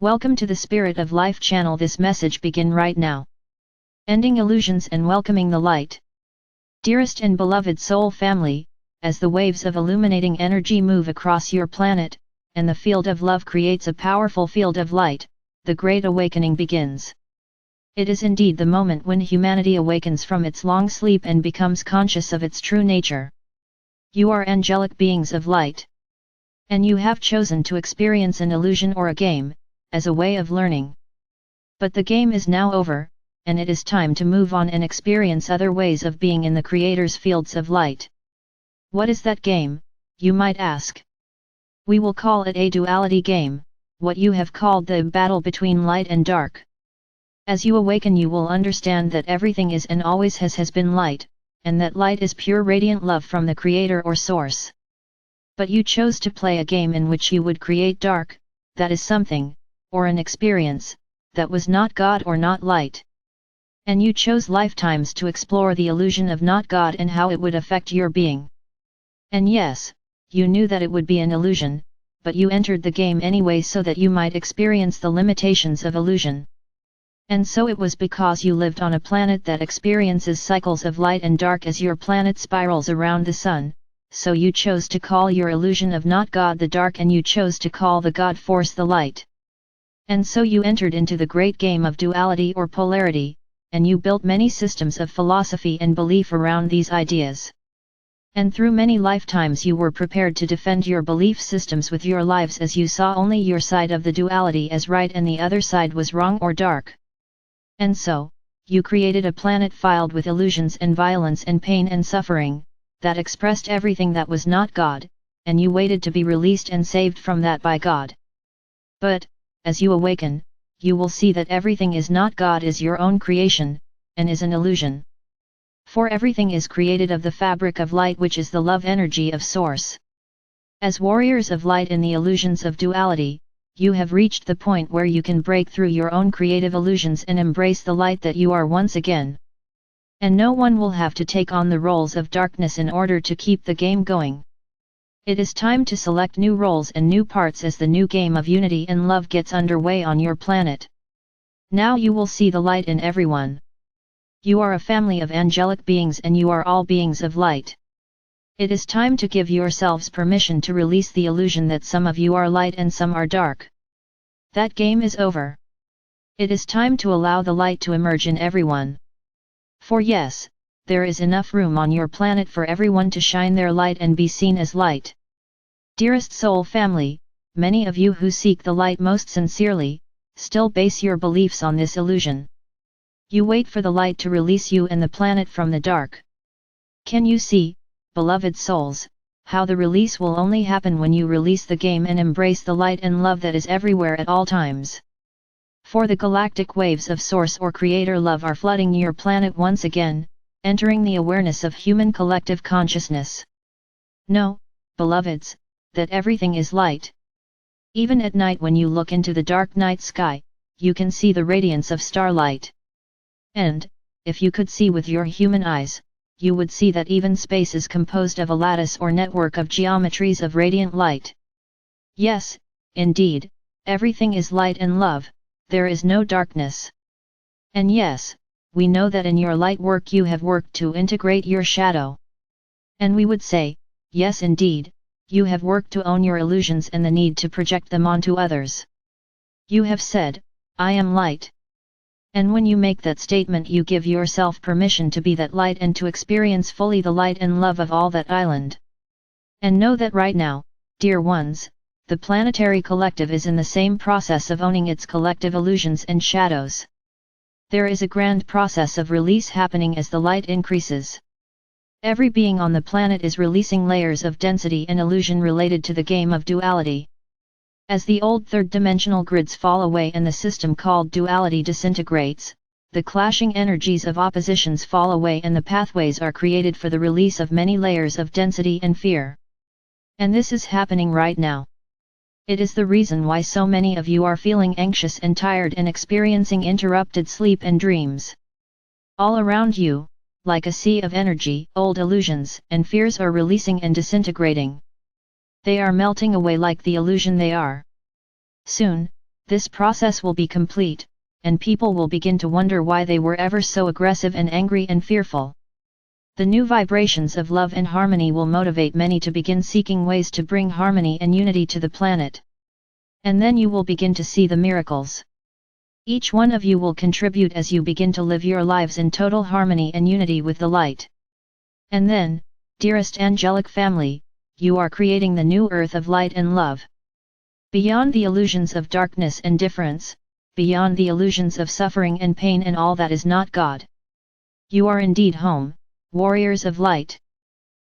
Welcome to the Spirit of Life channel. This message begin right now. Ending illusions and welcoming the light. Dearest and beloved soul family, as the waves of illuminating energy move across your planet, and the field of love creates a powerful field of light, the Great Awakening begins. It is indeed the moment when humanity awakens from its long sleep and becomes conscious of its true nature. You are angelic beings of light. And you have chosen to experience an illusion or a game, as a way of learning. But the game is now over, and it is time to move on and experience other ways of being in the Creator's fields of light. What is that game, you might ask? We will call it a duality game, what you have called the battle between light and dark. As you awaken, you will understand that everything is and always has been light, and that light is pure radiant love from the Creator or Source. But you chose to play a game in which you would create dark, that is something, or an experience, that was not God or not light. And you chose lifetimes to explore the illusion of not God and how it would affect your being. And yes, you knew that it would be an illusion, but you entered the game anyway so that you might experience the limitations of illusion. And so it was because you lived on a planet that experiences cycles of light and dark as your planet spirals around the sun, so you chose to call your illusion of not God the dark, and you chose to call the God force the light. And so you entered into the great game of duality or polarity, and you built many systems of philosophy and belief around these ideas. And through many lifetimes you were prepared to defend your belief systems with your lives, as you saw only your side of the duality as right and the other side was wrong or dark. And so, you created a planet filled with illusions and violence and pain and suffering, that expressed everything that was not God, and you waited to be released and saved from that by God. But, as you awaken, you will see that everything is not God, is your own creation, and is an illusion. For everything is created of the fabric of light, which is the love energy of Source. As warriors of light in the illusions of duality, you have reached the point where you can break through your own creative illusions and embrace the light that you are once again. And no one will have to take on the roles of darkness in order to keep the game going. It is time to select new roles and new parts as the new game of unity and love gets underway on your planet. Now you will see the light in everyone. You are a family of angelic beings and you are all beings of light. It is time to give yourselves permission to release the illusion that some of you are light and some are dark. That game is over. It is time to allow the light to emerge in everyone. For yes, there is enough room on your planet for everyone to shine their light and be seen as light. Dearest soul family, many of you who seek the light most sincerely, still base your beliefs on this illusion. You wait for the light to release you and the planet from the dark. Can you see, beloved souls, how the release will only happen when you release the game and embrace the light and love that is everywhere at all times? For the galactic waves of Source or Creator love are flooding your planet once again, entering the awareness of human collective consciousness. Know, beloveds, that everything is light. Even at night when you look into the dark night sky, you can see the radiance of starlight. And, if you could see with your human eyes, you would see that even space is composed of a lattice or network of geometries of radiant light. Yes, indeed, everything is light and love, there is no darkness. And yes, we know that in your light work you have worked to integrate your shadow. And we would say, yes indeed, you have worked to own your illusions and the need to project them onto others. You have said, I am light. And when you make that statement you give yourself permission to be that light and to experience fully the light and love of all that island. And know that right now, dear ones, the planetary collective is in the same process of owning its collective illusions and shadows. There is a grand process of release happening as the light increases. Every being on the planet is releasing layers of density and illusion related to the game of duality. As the old third-dimensional grids fall away and the system called duality disintegrates, the clashing energies of oppositions fall away and the pathways are created for the release of many layers of density and fear. And this is happening right now. It is the reason why so many of you are feeling anxious and tired and experiencing interrupted sleep and dreams. All around you, like a sea of energy, old illusions and fears are releasing and disintegrating. They are melting away like the illusion they are. Soon, This process will be complete, and people will begin to wonder why they were ever so aggressive and angry and fearful. The new vibrations of love and harmony will motivate many to begin seeking ways to bring harmony and unity to the planet. And then you will begin to see the miracles. Each one of you will contribute as you begin to live your lives in total harmony and unity with the light. And then, dearest angelic family, you are creating the new earth of light and love. Beyond the illusions of darkness and difference, beyond the illusions of suffering and pain and all that is not God. You are indeed home, warriors of light.